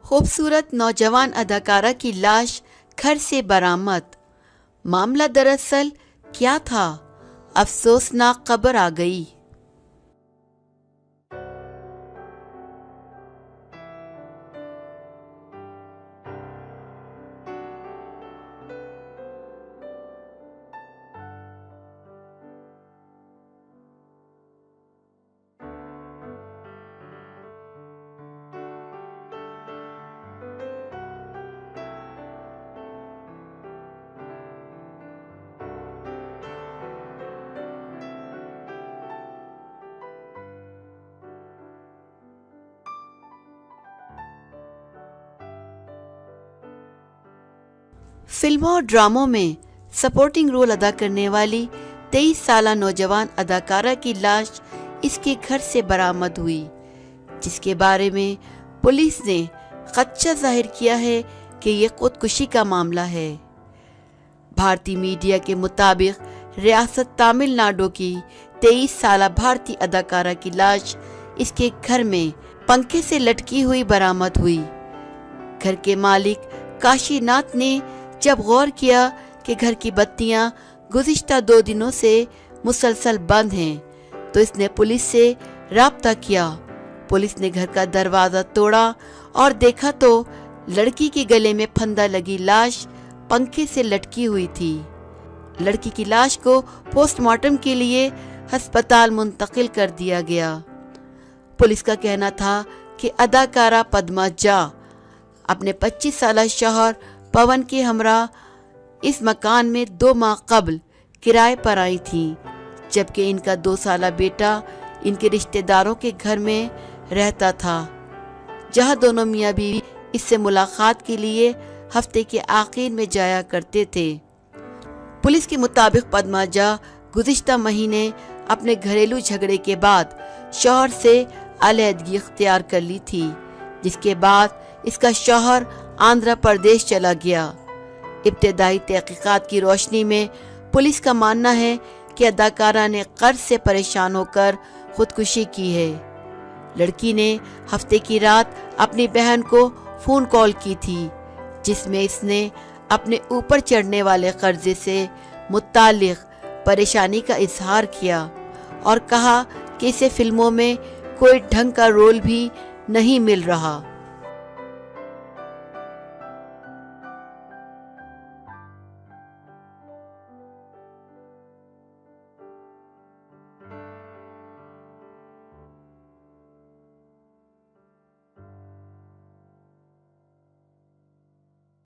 خوبصورت نوجوان اداکارہ کی لاش گھر سے برآمد۔ معاملہ دراصل کیا تھا؟ افسوسناک خبر آ گئی۔ فلموں اور ڈراموں میں سپورٹنگ رول ادا کرنے والی 23 سالہ نوجوان اداکارہ کی لاش اس کے گھر سے برآمد ہوئی، جس کے بارے میں پولیس نے خدشہ ظاہر کیا ہے کہ یہ خودکشی کا معاملہ ہے۔ بھارتی میڈیا کے مطابق ریاست تامل ناڈو کی 23 سالہ بھارتی اداکارہ کی لاش اس کے گھر میں پنکھے سے لٹکی ہوئی برآمد ہوئی۔ گھر کے مالک کاشی ناتھ نے جب غور کیا کہ گھر کی بتیاں گزشتہ 2 دنوں سے مسلسل بند ہیں تو اس نے پولیس سے رابطہ کیا۔ پولیس نے گھر کا دروازہ توڑا اور دیکھا تو لڑکی کے گلے میں پھندا لگی لاش پنکھے سے لٹکی ہوئی تھی۔ لڑکی کی لاش کو پوسٹ مارٹم کے لیے ہسپتال منتقل کر دیا گیا۔ پولیس کا کہنا تھا کہ اداکارہ پدما جھا اپنے 25 سالہ شوہر پون کے ہمراہ اس مکان میں 2 ماہ قبل کرائے پر آئی تھیں، جبکہ ان کا 2 سالہ بیٹا ان کے رشتہ داروں کے گھر میں رہتا تھا، جہاں دونوں میاں بیوی اس سے ملاقات کے لیے ہفتے کے آخر میں جایا کرتے تھے۔ پولیس کے مطابق پدما جھا گزشتہ مہینے اپنے گھریلو جھگڑے کے بعد شوہر سے علیحدگی اختیار کر لی تھی، جس کے بعد اس کا شوہر آندھرا پردیش چلا گیا۔ ابتدائی تحقیقات کی روشنی میں پولیس کا ماننا ہے کہ اداکارہ نے قرض سے پریشان ہو کر خودکشی کی ہے۔ لڑکی نے ہفتے کی رات اپنی بہن کو فون کال کی تھی، جس میں اس نے اپنے اوپر چڑھنے والے قرضے سے متعلق پریشانی کا اظہار کیا اور کہا کہ اسے فلموں میں کوئی ڈھنگ کا رول بھی نہیں مل رہا۔